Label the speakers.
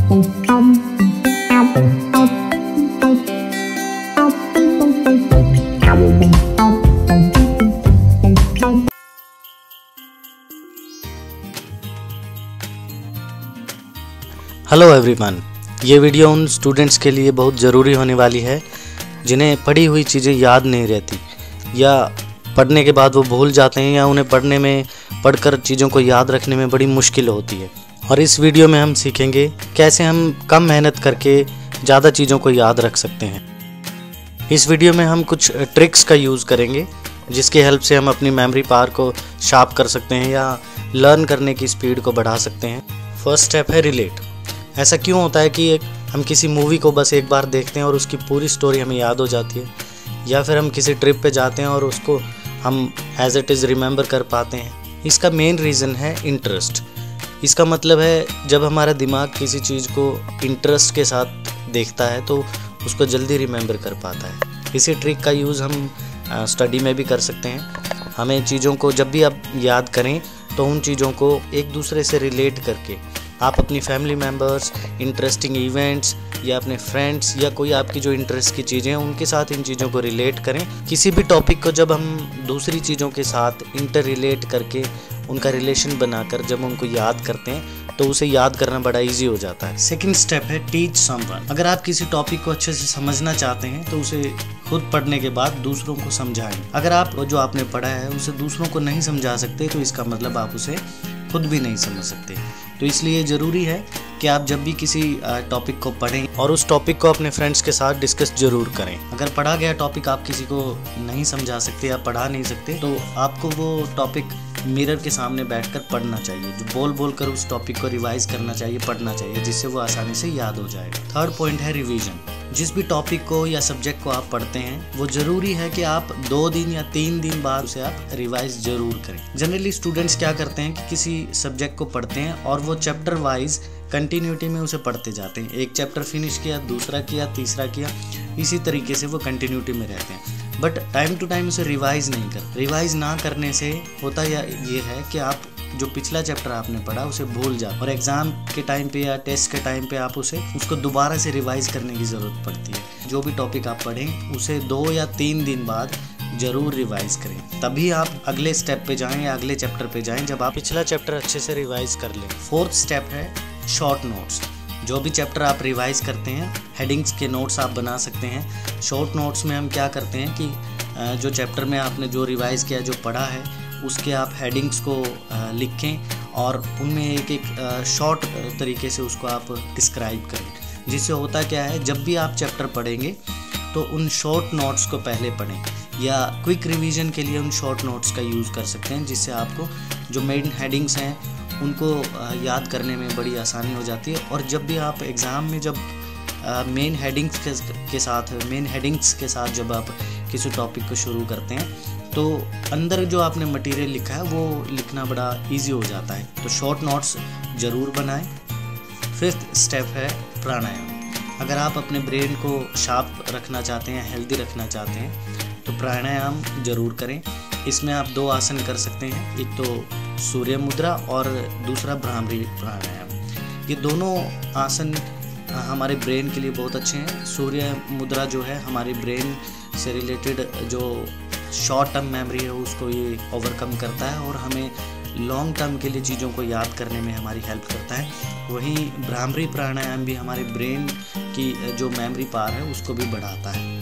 Speaker 1: Hello everyone, ये video उन students के लिए बहुत ज़रूरी होने वाली है जिन्हें पढ़ी हुई चीज़ें याद नहीं रहती या पढ़ने के बाद वो भूल जाते हैं या उन्हें पढ़कर चीज़ों को याद रखने में बड़ी मुश्किल होती है। और इस वीडियो में हम सीखेंगे कैसे हम कम मेहनत करके ज़्यादा चीज़ों को याद रख सकते हैं। इस वीडियो में हम कुछ ट्रिक्स का यूज़ करेंगे जिसकी हेल्प से हम अपनी मेमोरी पावर को शार्प कर सकते हैं या लर्न करने की स्पीड को बढ़ा सकते हैं। फर्स्ट स्टेप है रिलेट। ऐसा क्यों होता है कि हम किसी मूवी को बस एक बार देखते हैं और उसकी पूरी स्टोरी हमें याद हो जाती है, या फिर हम किसी ट्रिप पे जाते हैं और उसको हम एज इट इज़ रिमेंबर कर पाते हैं। इसका मेन रीज़न है इंटरेस्ट। इसका मतलब है जब हमारा दिमाग किसी चीज़ को इंटरेस्ट के साथ देखता है तो उसको जल्दी रिमेंबर कर पाता है। इसी ट्रिक का यूज़ हम स्टडी में भी कर सकते हैं। हमें चीज़ों को जब भी आप याद करें तो उन चीज़ों को एक दूसरे से रिलेट करके आप अपनी फैमिली मेम्बर्स, इंटरेस्टिंग इवेंट्स या अपने फ्रेंड्स या कोई आपकी जो इंटरेस्ट की चीज़ें हैं उनके साथ इन चीज़ों को रिलेट करें। किसी भी टॉपिक को जब हम दूसरी चीज़ों के साथ इंटर रिलेट करके उनका रिलेशन बनाकर जब उनको याद करते हैं तो उसे याद करना बड़ा इजी हो जाता है। सेकंड स्टेप है टीच समवन। अगर आप किसी टॉपिक को अच्छे से समझना चाहते हैं तो उसे खुद पढ़ने के बाद दूसरों को समझाएं। अगर आप जो आपने पढ़ा है उसे दूसरों को नहीं समझा सकते तो इसका मतलब आप उसे खुद भी नहीं समझ सकते। तो इसलिए ज़रूरी है कि आप जब भी किसी टॉपिक को पढ़ें और उस टॉपिक को अपने फ्रेंड्स के साथ डिस्कस ज़रूर करें। अगर पढ़ा गया टॉपिक आप किसी को नहीं समझा सकते या पढ़ा नहीं सकते तो आपको वो टॉपिक मिरर के सामने बैठकर पढ़ना चाहिए। जो बोल बोल कर उस टॉपिक को रिवाइज करना चाहिए, पढ़ना चाहिए, जिससे वो आसानी से याद हो जाएगा। थर्ड पॉइंट है रिवीजन। जिस भी टॉपिक को या सब्जेक्ट को आप पढ़ते हैं वो ज़रूरी है कि आप 2 दिन या 3 दिन बाद उसे आप रिवाइज ज़रूर करें। जनरली स्टूडेंट्स क्या करते हैं कि किसी सब्जेक्ट को पढ़ते हैं और वो चैप्टर वाइज कंटिन्यूटी में उसे पढ़ते जाते हैं। एक चैप्टर फिनिश किया, दूसरा किया, तीसरा किया, इसी तरीके से वो कंटिन्यूटी में रहते हैं। बट टाइम टू टाइम उसे रिवाइज नहीं करते। रिवाइज ना करने से होता ये है कि आप जो पिछला चैप्टर आपने पढ़ा उसे भूल जाओ और एग्ज़ाम के टाइम पे या टेस्ट के टाइम पे आप उसको दोबारा से रिवाइज करने की ज़रूरत पड़ती है। जो भी टॉपिक आप पढ़ें उसे 2 या 3 दिन बाद ज़रूर रिवाइज करें, तभी आप अगले स्टेप पे जाएं या अगले चैप्टर पे जाएं जब आप पिछला चैप्टर अच्छे से रिवाइज कर लें। फोर्थ स्टेप है शॉर्ट नोट्स। जो भी चैप्टर आप रिवाइज करते हैं हेडिंग्स के नोट्स आप बना सकते हैं। शॉर्ट नोट्स में हम क्या करते हैं कि जो चैप्टर में आपने जो रिवाइज किया, जो पढ़ा है, उसके आप हेडिंग्स को लिखें और उनमें एक शॉर्ट तरीके से उसको आप डिस्क्राइब करें। जिससे होता क्या है, जब भी आप चैप्टर पढ़ेंगे तो उन शॉर्ट नोट्स को पहले पढ़ें या क्विक रिवीजन के लिए उन शॉर्ट नोट्स का यूज़ कर सकते हैं, जिससे आपको जो मेन हेडिंग्स हैं उनको याद करने में बड़ी आसानी हो जाती है। और जब भी आप एग्ज़ाम में जब मेन हेडिंग्स के साथ जब आप किसी टॉपिक को शुरू करते हैं तो अंदर जो आपने मटेरियल लिखा है वो लिखना बड़ा इजी हो जाता है। तो शॉर्ट नोट्स ज़रूर बनाएं। फिफ्थ स्टेप है प्राणायाम। अगर आप अपने ब्रेन को शार्प रखना चाहते हैं, हेल्दी रखना चाहते हैं तो प्राणायाम ज़रूर करें। इसमें आप 2 आसन कर सकते हैं, एक तो सूर्य मुद्रा और दूसरा भ्रामरी प्राणायाम। ये दोनों आसन हमारे ब्रेन के लिए बहुत अच्छे हैं। सूर्य मुद्रा जो है हमारे ब्रेन से रिलेटेड जो शॉर्ट टर्म मेमोरी है उसको ये ओवरकम करता है और हमें लॉन्ग टर्म के लिए चीज़ों को याद करने में हमारी हेल्प करता है। वहीं भ्रामरी प्राणायाम भी हमारे ब्रेन की जो मेमोरी पावर है उसको भी बढ़ाता है।